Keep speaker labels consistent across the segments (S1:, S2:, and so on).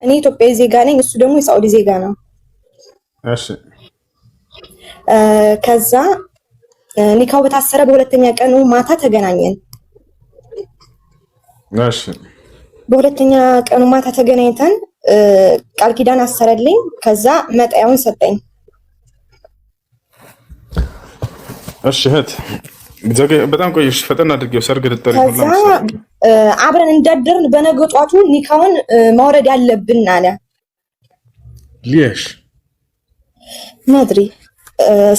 S1: እኔ ኢትዮጵያዊ ዜጋ ነኝ፣ እሱ ደግሞ የሳዑዲ ዜጋ ነው።
S2: እሺ
S1: ከዛ ኒካው በታሰረ በሁለተኛ ቀኑ ማታ ተገናኘን።
S2: እሺ
S1: በሁለተኛ ቀኑ ማታ ተገናኝተን ቃል ኪዳን አሰረልኝ። ከዛ መጣያውን ሰጠኝ።
S2: እሺ እህት በጣም ቆይሽ፣ ፈጠን አድርጌው ሰርግ ልጠሪ ሁሉ
S1: ከዛ አብረን እንዳደርን በነገ ጧቱ ኒካውን ማውረድ ያለብን አለ።
S2: ሊሽ
S1: ማድሪ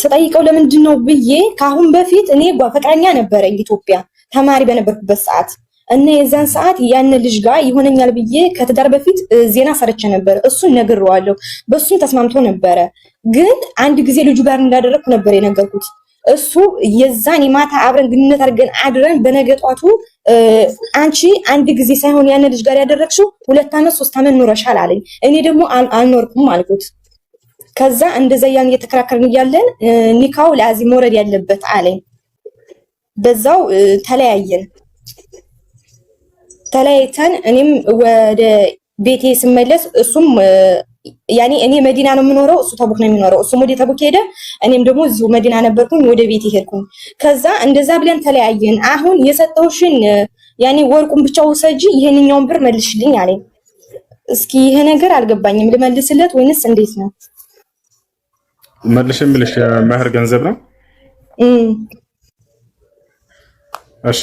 S1: ስጠይቀው ለምንድን ነው ብዬ ካሁን በፊት እኔ ፍቅረኛ ነበረኝ ኢትዮጵያ ተማሪ በነበርኩበት ሰዓት እና የዛን ሰዓት ያን ልጅ ጋር ይሆነኛል ብዬ ከትዳር በፊት ዜና ሰርቼ ነበር። እሱን ነግሬዋለሁ፣ በሱም ተስማምቶ ነበረ። ግን አንድ ጊዜ ልጁ ጋር እንዳደረኩ ነበር የነገርኩት። እሱ የዛን የማታ አብረን ግንኙነት አድርገን አድረን በነገ ጧቱ አንቺ አንድ ጊዜ ሳይሆን ያን ልጅ ጋር ያደረግሽው 2 ዓመት 3 ዓመት ኖረሻል አለኝ። እኔ ደግሞ አልኖርኩም አልኩት። ከዛ እንደዛ ያን እየተከራከርን እያለን ኒካው ለአዚ መውረድ ያለበት አለኝ። በዛው ተለያየን። ተለያይተን እኔም ወደ ቤቴ ስመለስ እሱም ያኔ እኔ መዲና ነው የምኖረው፣ እሱ ተቡክ ነው የሚኖረው። እሱም ወደ ተቡክ ሄደ፣ እኔም ደግሞ እዚሁ መዲና ነበርኩኝ፣ ወደ ቤቴ ሄድኩኝ። ከዛ እንደዛ ብለን ተለያየን። አሁን የሰጠውሽን ያኔ ወርቁን ብቻ ውሰጂ፣ ይሄንኛውን ብር መልሽልኝ አለኝ። እስኪ ይሄ ነገር አልገባኝም፣ ልመልስለት ወይንስ እንዴት ነው?
S2: መልሽ የምልሽ የመህር ገንዘብ ነው። እሺ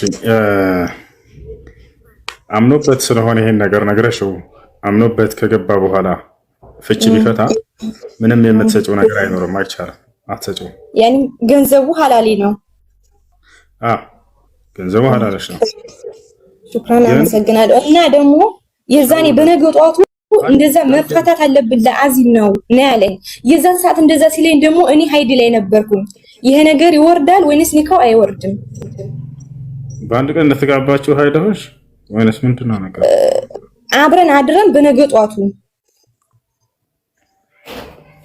S2: አምኖበት ስለሆነ ይሄን ነገር ነግረሽው አምኖበት ከገባ በኋላ ፍቺ ቢፈታ ምንም የምትሰጪው ነገር አይኖርም፣ አይቻልም፣ አትሰጪው።
S1: ያኔ ገንዘቡ ሐላሊ ነው።
S2: ገንዘቡ ሐላልሽ ነው።
S1: ሹክራን፣ አመሰግናለሁ። እና ደግሞ የዛኔ በነገ ጧቱ እንደዛ መፈታት አለብን ለአዚም ነው ያለኝ። የዛን ሰዓት እንደዛ ሲለኝ ደግሞ እኔ ሀይድ ላይ ነበርኩኝ። ይሄ ነገር ይወርዳል ወይንስ ኒካው አይወርድም?
S2: በአንድ ቀን እንደተጋባችሁ ሀይደሆሽ ወይንስ ምንድን ነው ነገር?
S1: አብረን አድረን በነገ ጧቱ።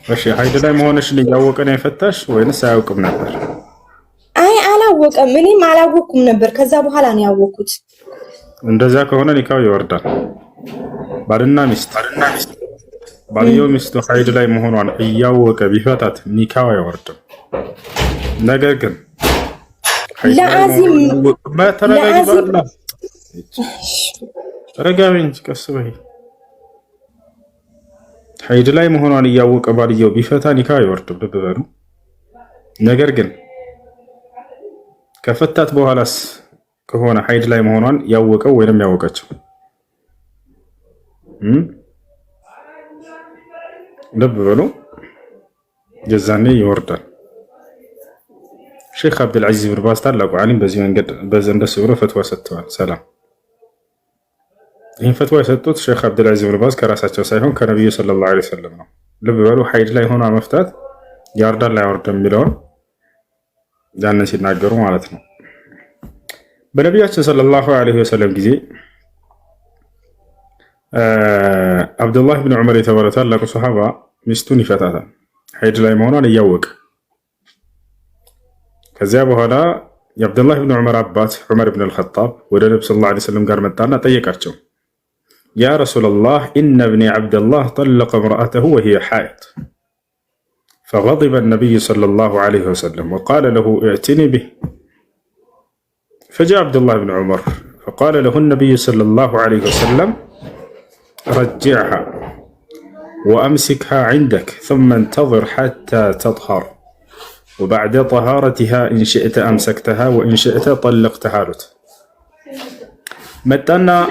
S2: እሺ ሀይድ ላይ መሆንሽን እያወቀ ነው የፈታሽ ወይንስ አያውቅም ነበር?
S1: አይ አላወቀም፣ እኔም አላወኩም ነበር። ከዛ በኋላ ነው ያወኩት።
S2: እንደዛ ከሆነ ኒካው ይወርዳል። ባልና ሚስት ባልየው ሚስቱ ሀይድ ላይ መሆኗን እያወቀ ቢፈታት ኒካው አይወርድም። ነገር ግን
S1: ለአዚም
S2: ተረጋቢ እንጂ ቀስ በይ። ሀይድ ላይ መሆኗን እያወቀ ባልየው ቢፈታ ኒካው አይወርድም። ልብ በሉ። ነገር ግን ከፈታት በኋላስ ከሆነ ሀይድ ላይ መሆኗን ያወቀው ወይንም ያወቀችው ልብ በሉ፣ የዛኔ ይወርዳል። ሼክ አብዱልዓዚዝ ብን ባዝ ታላቁ ዓሊም በዚህ መንገድ እንደሱ ብሎ ፈትዋ ሰጥተዋል። ሰላም። ይህን ፈትዋ የሰጡት ሼክ አብዱልዓዚዝ ብን ባዝ ከራሳቸው ሳይሆን ከነቢዩ ሰለላሁ ዐለይሂ ወሰለም ነው። ልብ በሉ፣ ሀይድ ላይ ሆኗ መፍታት ያወርዳል አይወርድም የሚለውን ያንን ሲናገሩ ማለት ነው። በነቢያችን ሰለላሁ ዐለይሂ ወሰለም ጊዜ አብዱላህ ብን ዑመር የተባለ ታላቁ ሰሃባ ሚስቱን ይፈታታል ሀይድ ላይ መሆኗን እያወቀ። ከዚያ በኋላ የአብዱላህ ብን ዑመር አባት ዑመር ብን አልኸጣብ ወደ ነብዩ ሰለላሁ ዐለይሂ ወሰለም ጋር መጣና ጠየቃቸው። ያ ረሱለላህ ኢነ ብኒ ዓብደላህ ጠለቀ እምረአተሁ ወሂየ ሓኢድ ፈገዲበ ነቢዩ ሰለላሁ ዐለይሂ ወሰለም ወቃለ ለሁ እዕቲኒ ቢህ ፈጃአ አብዱላህ ብን ዑመር ፈቃለ ለሁ ነቢዩ ሰለላሁ ዐለይሂ ወሰለም رجعها وأمسكها عندك ثم انتظر حتى تطهر وبعد طهارتها إن شئت أمسكتها وإن شئت طلقتها له. متنا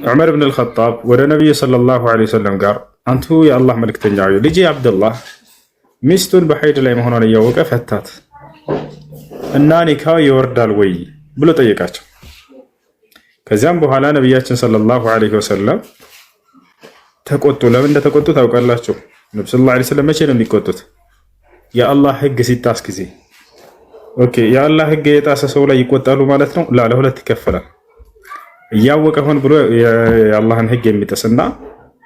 S2: عمر بن الخطاب ولا النبي صلى الله عليه وسلم قال أنت يا الله ملك تنجاوي لجي عبد الله مستون بحيد لي مهون يوقف فتات الناني كاو يوردال وي بلو طيقاتش كزيان بوهالا نبياتنا صلى الله عليه وسلم ተቆጡ። ለምን እንደተቆጡ ታውቃላችሁ? ነብዩ ሰለላሁ ዐለይሂ ወሰለም መቼ ነው የሚቆጡት? የአላህ ህግ ሲጣስ ጊዜ። ኦኬ፣ የአላህ ህግ የጣሰ ሰው ላይ ይቆጣሉ ማለት ነው? ለሁለት ይከፈላል። እያወቀ ሆን ብሎ የአላህን ህግ የሚጥስና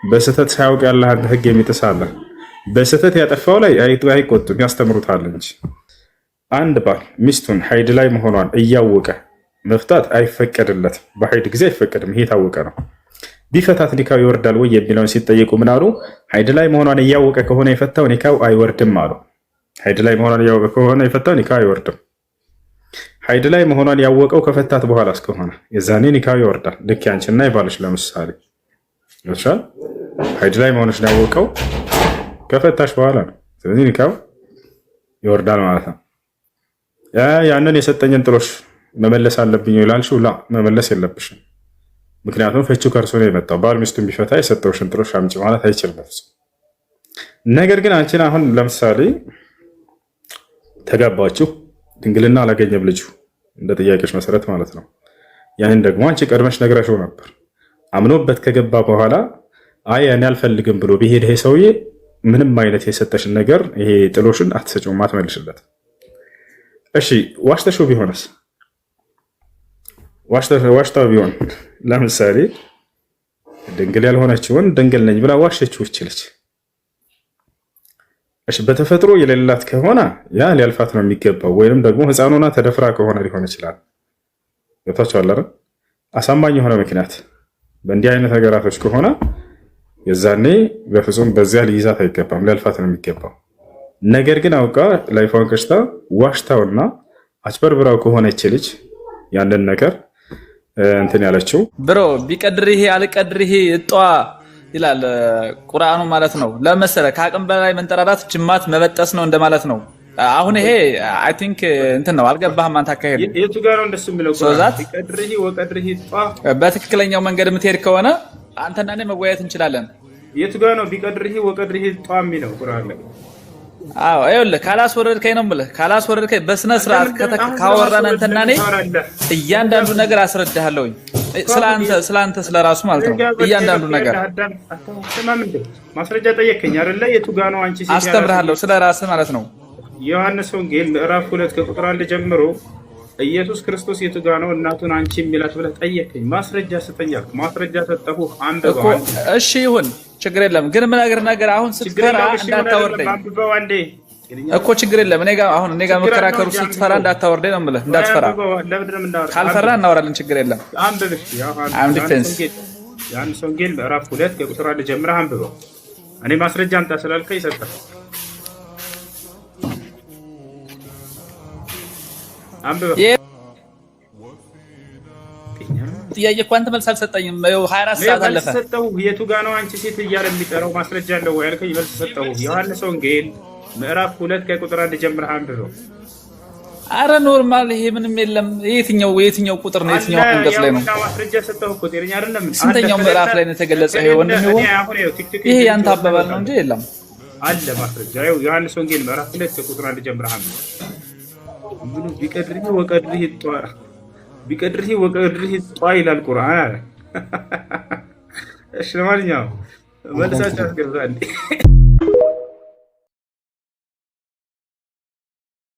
S2: በስህተት ሳያውቅ የአላህን ህግ የሚጥስ አለ። በስህተት ያጠፋው ላይ አይቆጡም፣ ያስተምሩታል እንጂ። አንድ ባል ሚስቱን ሀይድ ላይ መሆኗን እያወቀ መፍታት አይፈቀድለትም። በሀይድ ጊዜ አይፈቀድም። ይሄ የታወቀ ነው። ቢፈታት ኒካው ይወርዳል ወይ የሚለውን ሲጠየቁ ምን አሉ? ሀይድ ላይ መሆኗን እያወቀ ከሆነ የፈታው ኒካው አይወርድም አሉ። ሀይድ ላይ መሆኗን እያወቀ ከሆነ የፈታው ኒካው አይወርድም። ሀይድ ላይ መሆኗን ያወቀው ከፈታት በኋላ እስከሆነ የዛኔ ኒካው ይወርዳል። ልክ ያንቺና የባልሽ ለምሳሌ ይወርሻል። ሀይድ ላይ መሆንሽ ያወቀው ከፈታሽ በኋላ ነው። ስለዚህ ኒካው ይወርዳል ማለት ነው። ያንን የሰጠኝን ጥሎሽ መመለስ አለብኝ ይላልሽው፣ ላ መመለስ የለብሽም። ምክንያቱም ፍቺው ከእርሱ ነው የመጣው። ባል ሚስቱን ቢፈታ የሰጠውሽን ጥሎሽ አምጪ ማለት አይችልም። ነገር ግን አንቺን አሁን ለምሳሌ ተጋባችሁ፣ ድንግልና አላገኘም ልጁ እንደ ጥያቄዎች መሰረት ማለት ነው። ያንን ደግሞ አንቺ ቀድመሽ ነግረሽው ነበር። አምኖበት ከገባ በኋላ አይ እኔ አልፈልግም ብሎ ቢሄድ ይሄ ሰውዬ ምንም አይነት የሰጠሽን ነገር ይሄ ጥሎሽን አትሰጪውም፣ አትመልሽለት። እሺ ዋሽተሽው ቢሆንስ? ዋሽታው ቢሆን ለምሳሌ ድንግል ያልሆነችውን ድንግል ነኝ ብላ ዋሸችው ይችላል። እሺ በተፈጥሮ የሌላት ከሆነ ያ ሊያልፋት ነው የሚገባው። ወይንም ደግሞ ህፃኑና ተደፍራ ከሆነ ሊሆን ይችላል። ገብታችኋል አይደል? አሳማኝ የሆነ ምክንያት በእንዲህ አይነት ነገራቶች ከሆነ የዛኔ በፍጹም በዚያ ሊይዛት አይገባም፣ ሊያልፋት ነው የሚገባው። ነገር ግን አውቃ ላይፏን ቀሽታ ዋሽታውና አጭበርብራው ከሆነች ልጅ ያንን ነገር እንትን ያለችው
S3: ብሮ ቢቀድርህ አልቀድርህ እጧ ይላል ቁርአኑ ማለት ነው። ለመሰለ ከአቅም በላይ መንጠራራት ጅማት መበጠስ ነው እንደማለት ነው። አሁን ይሄ አይ ቲንክ እንትን ነው። አልገባህም አንተ አካሄዱ
S2: የቱ ጋር ነው እንደሱ የሚለው ቁርአን? ቢቀድርህ ወቀድርህ እጧ
S3: በትክክለኛው መንገድ የምትሄድ ከሆነ አንተና እኔ መወያየት እንችላለን።
S2: የቱ ጋር ነው ቢቀድርህ ወቀድርህ እጧ የሚለው ቁርአን ላይ?
S3: አዎ ይኸውልህ ካላስወረድከኝ ነው የምልህ። ካላስወረድከኝ በስነ ስርዓት ካወራን አንተና እኔ እያንዳንዱ ነገር አስረዳሃለሁኝ። ስለአንተ ስለራሱ ማለት ነው። እያንዳንዱ ነገር
S2: ማስረጃ ጠየቀኝ አይደለ? የቱ ጋር ነው አንቺ
S3: አስተምርሃለሁ ስለራስህ ማለት ነው።
S2: ዮሐንስ ወንጌል ምዕራፍ 2 ከቁጥር 1 ጀምሮ ኢየሱስ ክርስቶስ የቱ ጋር ነው እናቱን አንቺ የሚላት ብለህ ጠየቀኝ። ማስረጃ ስጠኝ አልኩህ። ማስረጃ ሰጠሁህ። አንብበው።
S3: እሺ ይሁን ችግር የለም። ግን ምን ነገር አሁን ስትፈራ እንዳታወርደኝ እኮ ችግር የለም። እኔ ጋር መከራከሩ ስትፈራ እንዳታወርደኝ ነው የምልህ። እንዳትፈራ ካልፈራ እናወራለን። ችግር የለም። አም ዲፌንስ
S2: ዮሐንስ ወንጌል ምዕራፍ 2 ከቁጥር 1 ጀምረህ አንብበው። እኔ ማስረጃ አምጣ ስላልከኝ ሰጠህ።
S3: ጥያቄ እኮ አንተ መልስ አልሰጠኝም። 24 ሰዓት አለፈ።
S2: የቱ ጋ ነው አንቺ ሴት እያለ የሚጠራው? ማስረጃ አለው ወይ አልከኝ። መልስ ሰጠሁ። ዮሐንስ ወንጌል ምዕራፍ 2 ከቁጥር 1 ጀምረህ አንብበው።
S3: አረ ኖርማል፣ ይሄ ምንም የለም። የትኛው ቁጥር ነው? የትኛው አንቀጽ ላይ ነው?
S2: ማስረጃ ሰጠሁ እኮ ጤነኛ አይደለም።
S3: ስንተኛው ምዕራፍ ላይ ነው የተገለጸ? ይሄ ወንድም ይሄ ያንተ አባባል ነው እንጂ የለም
S2: አለ ማስረጃ። ዮሐንስ ወንጌል ምዕራፍ 2 ከቁጥር 1 ጀምረህ አንብበው። ቢቀድርህ ወቀድርህ እጧ ቢቀድርህ ወቀድርህ እጧ ይላል ቁርአን። እሺ ለማንኛውም መልሳችሁ አስገባልኝ።